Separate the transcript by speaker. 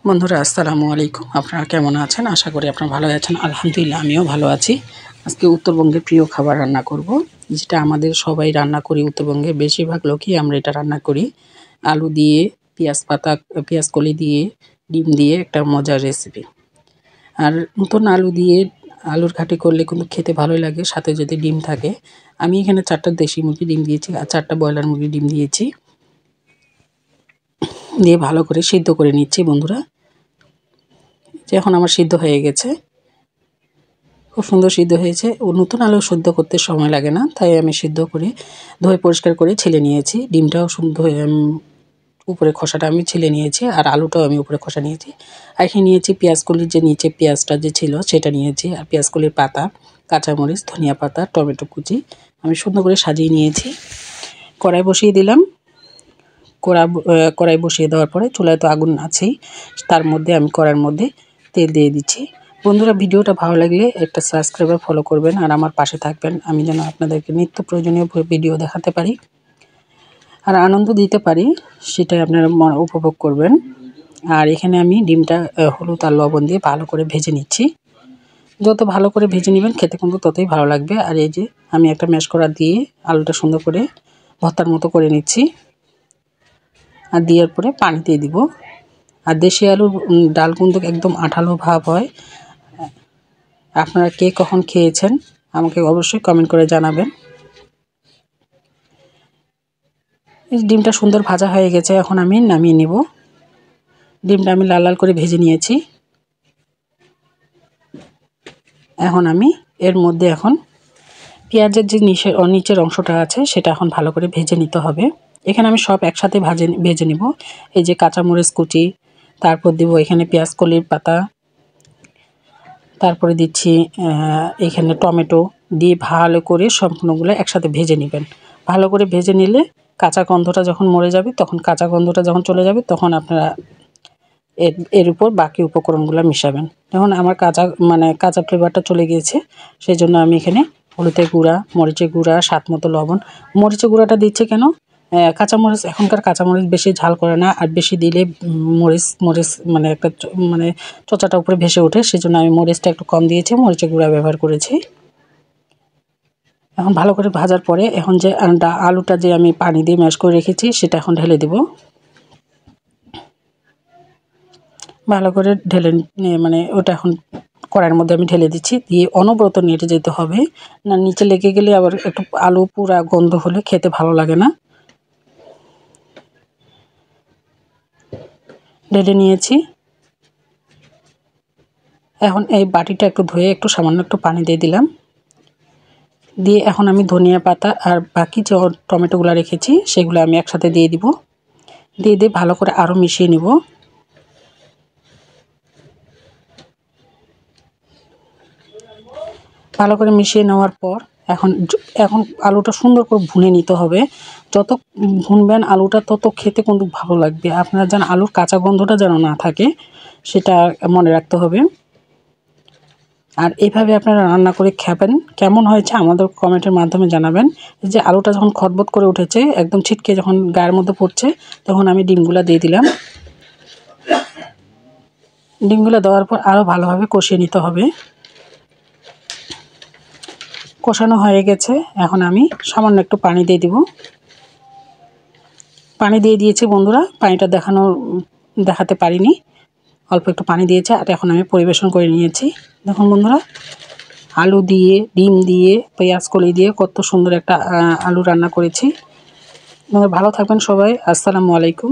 Speaker 1: বন্ধুরা আসসালামু আলাইকুম। আপনারা কেমন আছেন? আশা করি আপনারা ভালো আছেন। আলহামদুলিল্লাহ আমিও ভালো আছি। আজকে উত্তরবঙ্গের প্রিয় খাবার রান্না করব, যেটা আমাদের সবাই রান্না করি। উত্তরবঙ্গের বেশিরভাগ লোকই আমরা এটা রান্না করি। আলু দিয়ে, পেঁয়াজ পাতা, পেঁয়াজ কলি দিয়ে, ডিম দিয়ে একটা মজার রেসিপি। আর নতুন আলু দিয়ে আলুর ঘাটি করলে কিন্তু খেতে ভালোই লাগে, সাথে যদি ডিম থাকে। আমি এখানে 4টা দেশি মুরগি ডিম দিয়েছি আর 4টা ব্রয়লার মুরগি ডিম দিয়েছি। দিয়ে ভালো করে সিদ্ধ করে নিচ্ছি বন্ধুরা। যে এখন আমার সিদ্ধ হয়ে গেছে, খুব সুন্দর সিদ্ধ হয়েছে। ও নতুন আলু সিদ্ধ করতে সময় লাগে না, তাই আমি সিদ্ধ করে ধুয়ে পরিষ্কার করে ছিলে নিয়েছি। ডিমটাও ধুয়ে উপরে খোসাটা আমি ছিলে নিয়েছি, আর আলুটাও আমি উপরে খোসা নিয়েছি। আর এখানে নিয়েছি পেঁয়াজকলির যে নিচে পেঁয়াজটা যে ছিল সেটা নিয়েছি, আর পেঁয়াজকলির পাতা, কাঁচামরিচ, ধনিয়া পাতা, টমেটো কুচি আমি সুন্দর করে সাজিয়ে নিয়েছি। কড়াই বসিয়ে দিলাম। কড়াই বসিয়ে দেওয়ার পরে চুলায় তো আগুন আছেই, তার মধ্যে আমি কড়াইয়ের মধ্যে তেল দিয়ে দিচ্ছি। বন্ধুরা, ভিডিওটা ভালো লাগলে একটা সাবস্ক্রাইব আর ফলো করবেন, আর আমার পাশে থাকবেন। আমি যেন আপনাদেরকে নিত্য প্রয়োজনীয় ভিডিও দেখাতে পারি আর আনন্দ দিতে পারি, সেটাই আপনারা উপভোগ করবেন। আর এখানে আমি ডিমটা হলুদ আর লবণ দিয়ে ভালো করে ভেজে নিচ্ছি। যত ভালো করে ভেজে নেবেন খেতে কিন্তু ততই ভালো লাগবে। আর এই যে আমি একটা ম্যাশ করা দিয়ে আলুটা সুন্দর করে ভর্তার মতো করে নিচ্ছি, আর দেওয়ার পরে পানি দিয়ে দিব। আর দেশি আলুর ডাল কিন্তু একদম আঠালো ভাব হয়। আপনারা কে কখন খেয়েছেন আমাকে অবশ্যই কমেন্ট করে জানাবেন। এই ডিমটা সুন্দর ভাজা হয়ে গেছে, এখন আমি নামিয়ে নিব। ডিমটা আমি লাল লাল করে ভেজে নিয়েছি। এখন আমি এর মধ্যে পেঁয়াজের যে নিচের অংশটা আছে সেটা এখন ভালো করে ভেজে নিতে হবে। এখানে আমি সব একসাথে ভেজে নিব। এই যে কাঁচামরিচ কুচি, তারপর দিব এখানে পেঁয়াজ কলির পাতা, তারপরে দিচ্ছি এখানে টমেটো দিয়ে ভালো করে সম্পূর্ণগুলো একসাথে ভেজে নেবেন। ভালো করে ভেজে নিলে কাঁচা গন্ধটা যখন মরে যাবে, কাঁচা গন্ধটা যখন চলে যাবে, তখন আপনারা এর উপর বাকি উপকরণগুলো মিশাবেন। যখন আমার কাঁচা ফ্লেভারটা চলে গিয়েছে, সেই জন্য আমি এখানে হলুদের গুঁড়া, মরিচের গুঁড়া, স্বাদ মতো লবণ। মরিচের গুঁড়াটা দিচ্ছে কেন? কাঁচামরিচ, এখনকার কাঁচামরিচ বেশি ঝাল করে না, আর বেশি দিলে মরিচ একটা চোচাটা উপরে ভেসে ওঠে, সেজন্য আমি মরিচটা একটু কম দিয়েছি, মরিচের গুঁড়া ব্যবহার করেছি। এখন ভালো করে ভাজার পরে এখন যে আলুটা যে আমি পানি দিয়ে ম্যাশ করে রেখেছি সেটা এখন ঢেলে দেব। ভালো করে ঢেলে ওটা এখন কড়াইয়ের মধ্যে আমি ঢেলে দিচ্ছি। দিয়ে অনবরত নেড়ে যেতে হবে, না নিচে লেগে গেলে আবার একটু আলু পুরা গন্ধ হলে খেতে ভালো লাগে না। ঢেলে নিয়েছি। এখন এই বাটিটা একটু ধুয়ে সামান্য একটু পানি দিয়ে দিলাম। দিয়ে এখন আমি ধনিয়া পাতা আর বাকি যে টমেটোগুলো রেখেছি সেগুলো আমি একসাথে দিয়ে দিব। দিয়ে ভালো করে আরও মিশিয়ে নিব। ভালো করে মিশিয়ে নেওয়ার পর এখন আলুটা সুন্দর করে ভুনে নিতে হবে। যত ভুনবেন আলুটা তত খেতে কিন্তু ভালো লাগবে। আপনারা যেন আলুর কাঁচা গন্ধটা যেন না থাকে, সেটা মনে রাখতে হবে। আর এইভাবে আপনারা রান্না করে খাবেন। কেমন হয়েছে আমাদের কমেন্টের মাধ্যমে জানাবেন। যে আলুটা যখন খটবট করে উঠেছে, একদম ছিটকে যখন গায়ের মধ্যে পড়ছে, তখন আমি ডিমগুলো দিয়ে দিলাম। ডিমগুলো দেওয়ার পর আরও ভালোভাবে কষিয়ে নিতে হবে। কষানো হয়ে গেছে, এখন আমি সামান্য একটু পানি দিয়ে দিব। পানি দিয়ে দিয়েছি বন্ধুরা, পানিটা দেখাতে পারিনি, অল্প একটু পানি দিয়েছে। আর এখন আমি পরিবেশন করে নিয়েছি। দেখুন বন্ধুরা, আলু দিয়ে, ডিম দিয়ে, পেঁয়াজ কলি দিয়ে কত সুন্দর একটা আলু রান্না করেছি। ভালো থাকবেন সবাই। আসসালামু আলাইকুম।